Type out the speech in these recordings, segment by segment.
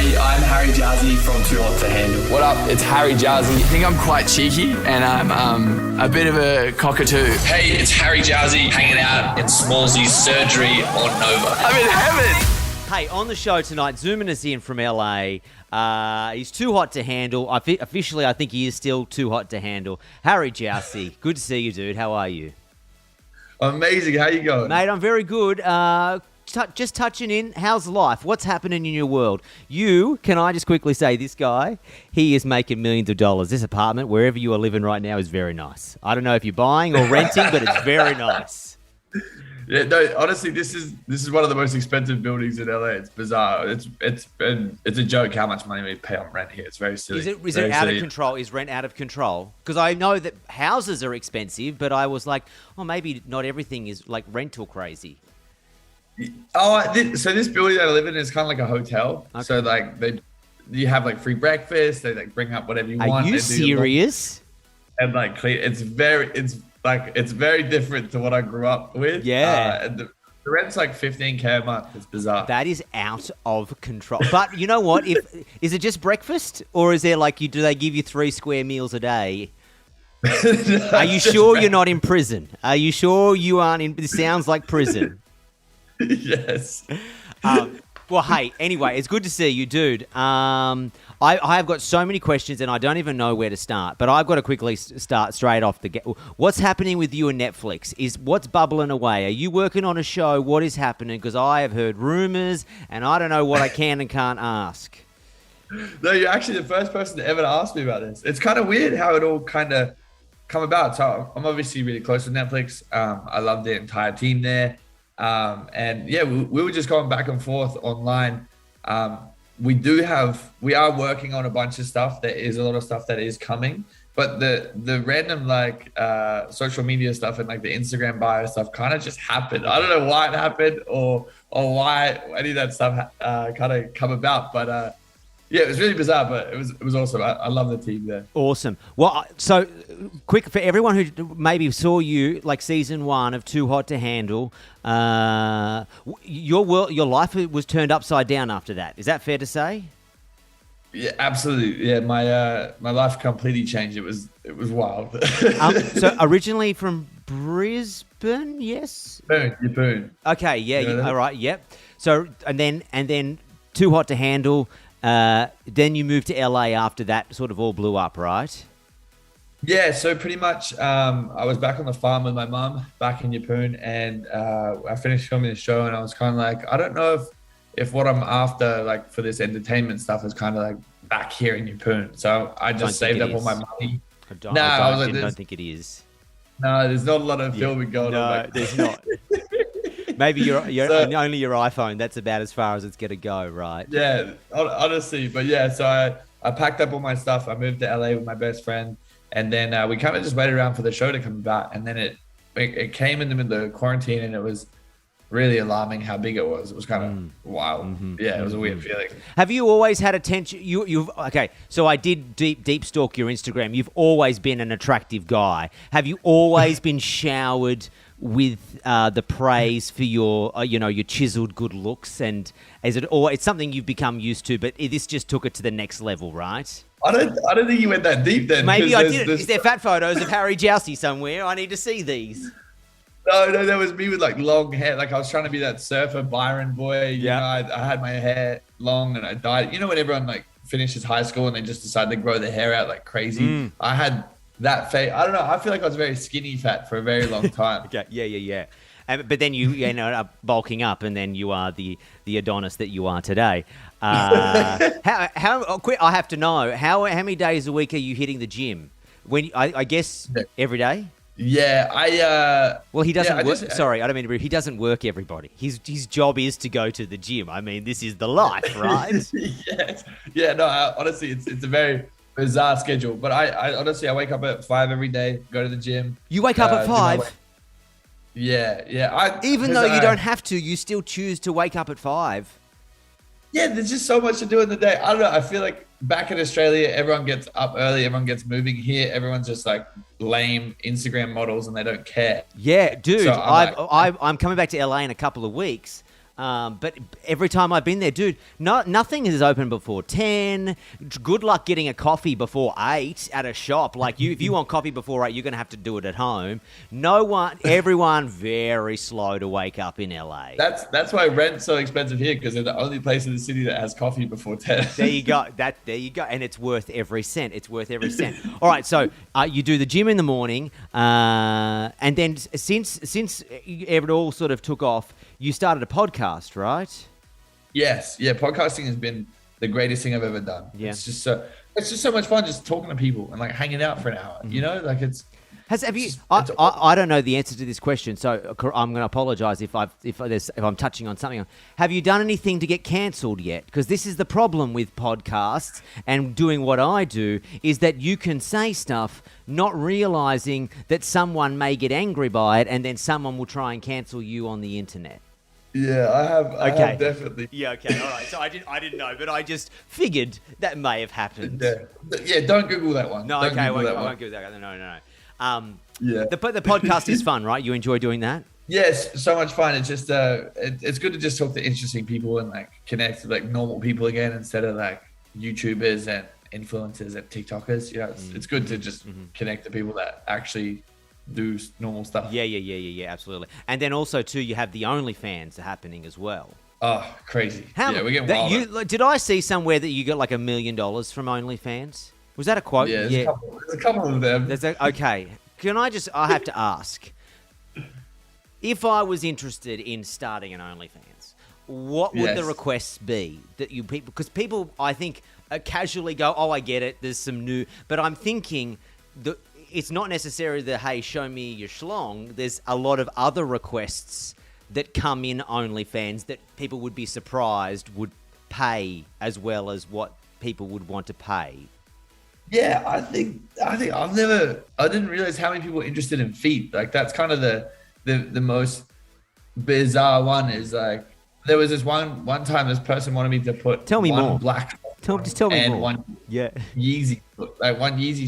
Hey, I'm Harry Jowsey from Too Hot to Handle. What up? It's Harry Jowsey. I think I'm quite cheeky and I'm a bit of a cockatoo. Hey, it's Harry Jowsey hanging out in Smallsy's surgery on Nova. I'm in heaven. Hey, on the show tonight, zooming us in from LA. He's too hot to handle. Officially, I think he is still too hot to handle. Harry Jowsey, good to see you, dude. How are you? Amazing. How you going? Mate, I'm very good. Just touching in. How's life? What's happening in your world? Can I just quickly say, this guy, he is making millions of dollars. This apartment, wherever you are living right now, is very nice. I don't know if you're buying or renting, but it's very nice. Yeah, no, honestly, this is one of the most expensive buildings in LA. It's bizarre. It's a joke how much money we pay on rent here. It's very silly. Is it out of control? Is rent out of control? Because I know that houses are expensive, but I was like, oh, maybe not everything is like rental crazy. So this building that I live in is kind of like a hotel. Okay. So like you have like free breakfast. They like bring up whatever you want. Are you serious? And like it's very different to what I grew up with. Yeah. And the rent's like $15K a month. It's bizarre. That is out of control. But you know what? Is it just breakfast, or is there like do they give you 3 square meals a day? Are you sure you're not in prison? Are you sure you aren't in? This sounds like prison. Yes. Well, hey, anyway, it's good to see you, dude. I have got so many questions and I don't even know where to start, but I've got to quickly start straight off the get. What's happening with you and Netflix? What's bubbling away? Are you working on a show? What is happening? Because I have heard rumors and I don't know what I can and can't ask. No, you're actually the first person to ever ask me about this. It's kind of weird how it all kind of come about. So I'm obviously really close with Netflix. I love the entire team there. And yeah, we were just going back and forth online. We are working on a bunch of stuff. There is a lot of stuff that is coming, but the random social media stuff and like the Instagram bio stuff kind of just happened. I don't know why it happened or why any of that stuff kind of come about, but yeah, it was really bizarre, but it was awesome. I love the team there. Awesome. Well, so quick for everyone who maybe saw you like season 1 of Too Hot to Handle, your life was turned upside down after that. Is that fair to say? Yeah, absolutely. Yeah, my life completely changed. It was wild. So originally from Brisbane, yes? Boone. Okay, yeah, all right, yep. So and then Too Hot to Handle. Then you moved to LA after that sort of all blew up, right? Yeah, so pretty much I was back on the farm with my mum back in Yeppoon, and I finished filming the show, and I was kind of like, I don't know if what I'm after like for this entertainment stuff is kind of like back here in Yeppoon. So I just saved up all my money. I don't think it is. No, there's not a lot of filming going on. No, there's not. Maybe only your iPhone. That's about as far as it's going to go, right? Yeah, honestly. But yeah, so I packed up all my stuff. I moved to LA with my best friend. And then we kind of just waited around for the show to come about. And then it came in the middle of quarantine, and it was really alarming how big it was. It was kind of wild. Mm-hmm. Yeah, it was a weird feeling. Have you always had attention? Okay, so I did deep stalk your Instagram. You've always been an attractive guy. Have you always been showered with the praise for your your chiseled good looks, and it's something you've become used to, but this just took it to the next level, right? I don't think you went that deep then. Maybe I did. Is there fat photos of Harry Jowsey somewhere? I need to see these. No, that was me with like long hair. Like I was trying to be that surfer Byron boy. You know, I had my hair long and I dyed. You know when everyone like finishes high school and they just decide to grow their hair out like crazy? I had that face. I don't know. I feel like I was very skinny fat for a very long time. Okay. Yeah. But then you end up bulking up, and then you are the Adonis that you are today. How quick? I have to know how many days a week are you hitting the gym? When I guess every day. Yeah, well, he doesn't work. Sorry, I don't mean to be. He doesn't work. Everybody. His job is to go to the gym. I mean, this is the life, right? Yes. Yeah. No. Honestly, it's a very bizarre schedule. But I honestly wake up at 5 every day, go to the gym. You wake up at 5. Yeah. Even though you don't have to, you still choose to wake up at 5. Yeah, there's just so much to do in the day. I don't know. I feel like back in Australia, everyone gets up early, everyone gets moving. Here, everyone's just like lame Instagram models and they don't care. Yeah, dude. So I'm coming back to LA in a couple of weeks. But every time I've been there, dude, nothing is open before 10. Good luck getting a coffee before 8 at a shop. Like if you want coffee before 8, you're going to have to do it at home. Everyone very slow to wake up in LA. That's why rent's so expensive here, because they're the only place in the city that has coffee before 10. There you go. There you go. And it's worth every cent. All right. So you do the gym in the morning, and then since it all sort of took off, you started a podcast, right? Yes. Yeah. Podcasting has been the greatest thing I've ever done. Yeah. It's just so much fun just talking to people and like hanging out for an hour. Mm-hmm. You know, like it's. I don't know the answer to this question, so I'm going to apologise if I'm touching on something. Have you done anything to get cancelled yet? Because this is the problem with podcasts and doing what I do, is that you can say stuff not realising that someone may get angry by it, and then someone will try and cancel you on the internet. Yeah, I have definitely. Yeah, okay, all right. So I didn't know, but I just figured that may have happened. Yeah, don't Google that one. No, I won't Google that one. No. Yeah. The podcast is fun, right? You enjoy doing that? Yes, so much fun. It's just it's good to just talk to interesting people and like connect with like normal people again instead of like YouTubers and influencers and TikTokers. You know, it's good to just connect to people that actually do normal stuff. Yeah, absolutely. And then also too, you have the OnlyFans happening as well. Oh, crazy! We're getting wild. Did I see somewhere that you got like $1 million from OnlyFans? Was that a quote? Yeah, there's a couple of them. Okay. I have to ask. If I was interested in starting an OnlyFans, what would the requests be that you people? Because people, I think, casually go, "Oh, I get it. There's some new," but I'm thinking that it's not necessarily the "Hey, show me your schlong." There's a lot of other requests that come in OnlyFans that people would be surprised would pay as well as what people would want to pay. Yeah, I think I didn't realize how many people are interested in feet. Like that's kind of the most bizarre one. Is like there was this one time this person wanted me to put tell me one more black just tell me and more. one Yeezy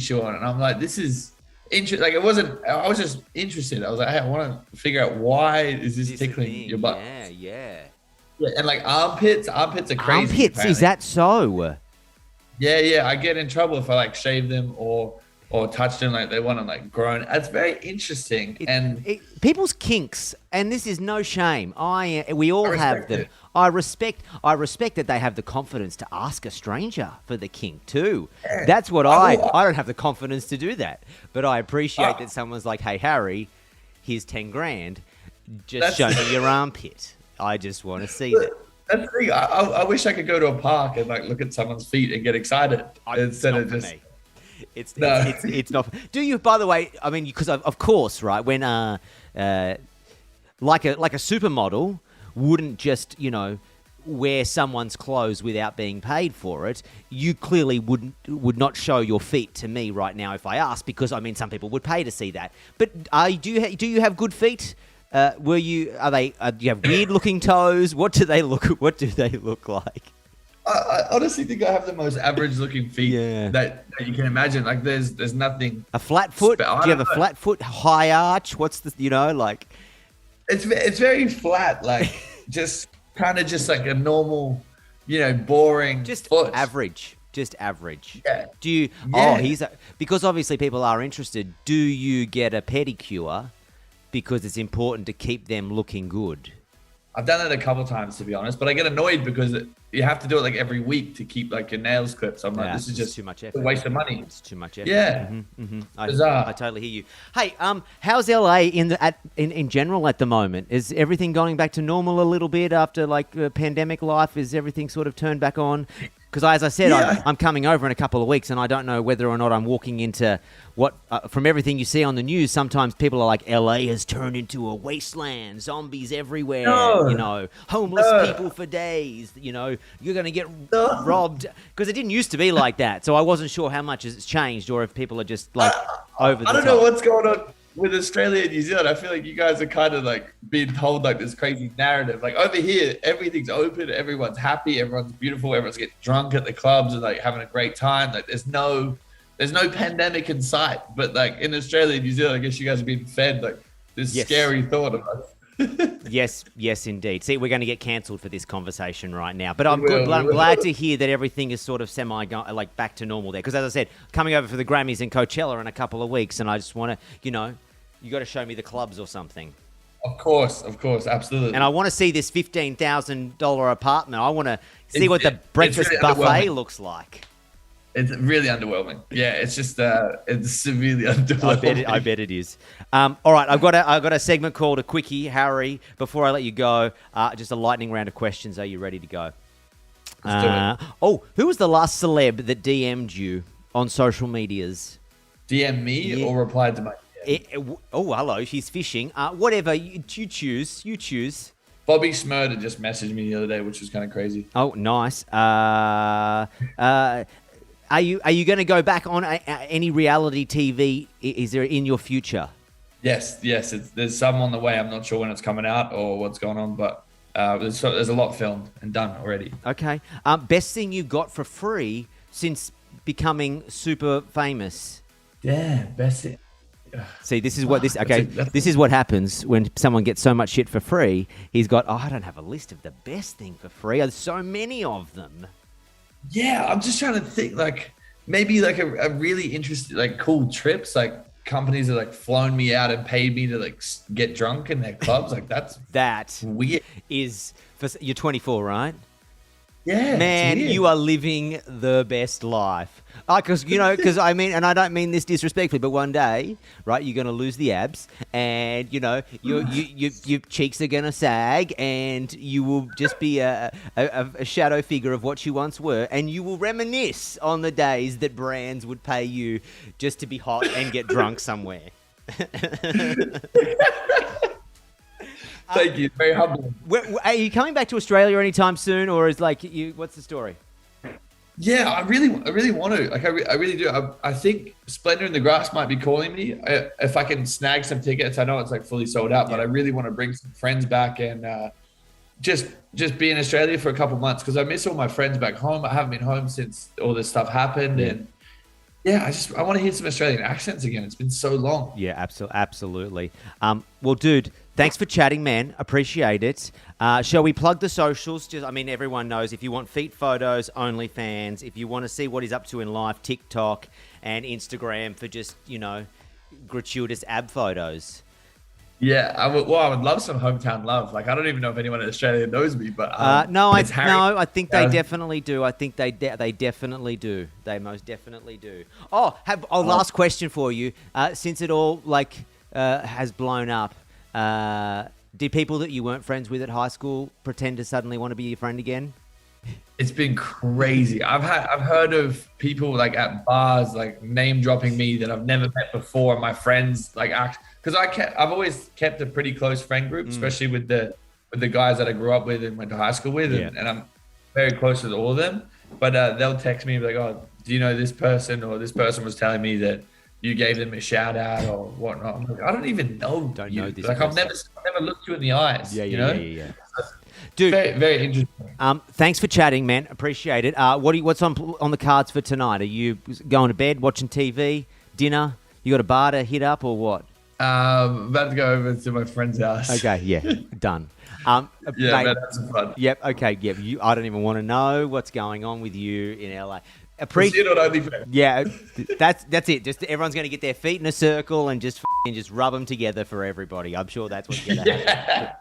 shoe on, and I'm like, this is interesting. Like it wasn't. I was just interested. I was like, hey, I want to figure out why is this tickling your butt? Yeah. And like armpits are crazy. Armpits, apparently. Is that so? Yeah. I get in trouble if I like shave them or touch them like they want to like grown. It's very interesting. People's kinks, and this is no shame. We all have them. I respect that they have the confidence to ask a stranger for the kink too. Yeah. That's what I don't have the confidence to do that, but I appreciate that someone's like, "Hey Harry, here's 10 grand. Just show me your armpit. I just want to see that." That's the thing. I wish I could go to a park and like look at someome's feet and get excited instead of just. It's not. Do you? By the way, I mean, because of course, right? When like a supermodel wouldn't just wear someone's clothes without being paid for it. You clearly would not show your feet to me right now if I asked, because I mean some people would pay to see that. But do you have good feet? Do you have weird looking toes? What do they look like? I honestly think I have the most average looking feet that you can imagine. Like there's nothing. A flat foot? Do you have a flat foot, high arch? What's the like? It's very flat, like just kind of just like a normal, boring foot. Average. Just average. Yeah. Do you? Yeah. Because obviously people are interested. Do you get a pedicure? Because it's important to keep them looking good. I've done it a couple times, to be honest, but I get annoyed because you have to do it like every week to keep like your nails clipped. So I'm like, this is just too much effort. A waste of money. It's too much effort. Yeah. I totally hear you. Hey, how's LA in general at the moment? Is everything going back to normal a little bit after like pandemic life? Is everything sort of turned back on? Because as I said, I'm coming over in a couple of weeks, and I don't know whether or not I'm walking into what, from everything you see on the news, sometimes people are like, LA has turned into a wasteland, zombies everywhere, homeless people for days, you're going to get robbed. Because it didn't used to be like that, so I wasn't sure how much it's changed, or if people are just like over the top. I don't know what's going on with Australia and New Zealand. I feel like you guys are kind of like being told like this crazy narrative. Like over here, everything's open, everyone's happy, everyone's beautiful, everyone's getting drunk at the clubs and like having a great time. Like there's no pandemic in sight. But like in Australia and New Zealand, I guess you guys are being fed like this scary thought of us. Yes, indeed. See, we're going to get cancelled for this conversation right now. But I'm will. glad to hear that everything is sort of like back to normal there. Because as I said, coming over for the Grammys in Coachella in a couple of weeks, and I just want to, you got to show me the clubs or something. Of course, absolutely. And I want to see this $15,000 apartment. I want to see what the breakfast really buffet underwhelming. looks like. It's really underwhelming. Yeah, it's just it's severely underwhelming. I bet it is. All right, I've got a segment called a quickie, Harry. Before I let you go, just a lightning round of questions. Are you ready to go? Let's do it. Oh, who was the last celeb that DM'd you on social medias? DM me or replied to my DM? Hello, she's fishing. Whatever, you choose. You choose. Bobby Smurder just messaged me the other day, which was kind of crazy. Oh, nice. Are you going to go back on any reality TV? Is there in your future? Yes. There's some on the way. I'm not sure when it's coming out or what's going on, but there's a lot filmed and done already. Okay. Best thing you got for free since becoming super famous? Yeah, best thing. See, this is what this is what happens when someone gets so much shit for free. He's got, I don't have a list of the best thing for free. There's so many of them. Yeah, I'm just trying to think, like, maybe like a really interesting, like, cool trips, like companies that like flown me out and paid me to like get drunk in their clubs. Like that weird. You're 24, right? Yeah, man, you are living the best life. Because I mean, and I don't mean this disrespectfully, but one day, right, you're going to lose the abs, and your cheeks are going to sag, and you will just be a shadow figure of what you once were, and you will reminisce on the days that brands would pay you just to be hot and get drunk somewhere. Thank you. Very humbling. Are you coming back to Australia anytime soon, or is what's the story? Yeah, I really want to. Like, I really do. I think Splendor in the Grass might be calling me. If I can snag some tickets, I know it's like fully sold out, but I really want to bring some friends back and just be in Australia for a couple months because I miss all my friends back home. I haven't been home since all this stuff happened, and I want to hear some Australian accents again. It's been so long. Yeah, absolutely. Well, dude, thanks for chatting, man. Appreciate it. Shall we plug the socials? Everyone knows if you want feet photos, OnlyFans. If you want to see what he's up to in life, TikTok and Instagram for just, gratuitous ab photos. Yeah, I would love some hometown love. Like, I don't even know if anyone in Australia knows me, but I think they definitely do. I think they definitely do. They most definitely do. Last question for you. Since it all has blown up, did people that you weren't friends with at high school pretend to suddenly want to be your friend again? It's been crazy. I've heard of people like at bars like name dropping me that I've never met before. My friends because I've always kept a pretty close friend group, especially with the guys that I grew up with and went to high school with, and I'm very close with all of them. But they'll text me like, "Oh, do you know this person?" Or "This person was telling me that you gave them a shout out or whatnot." I'm like, I don't even know. Know this. Like, I've never looked you in the eyes. Yeah. Dude, very, very interesting. Thanks for chatting, man. Appreciate it. What's on the cards for tonight? Are you going to bed, watching TV, dinner? You got a bar to hit up or what? About to go over to my friend's house. Okay, yeah, done. Yeah, mate, man, that's some fun. Yep. Okay. Yep. I don't even want to know what's going on with you in LA. See it on OnlyFans. Yeah, that's it. Just everyone's going to get their feet in a circle and just rub them together for everybody. I'm sure that's what's going to happen.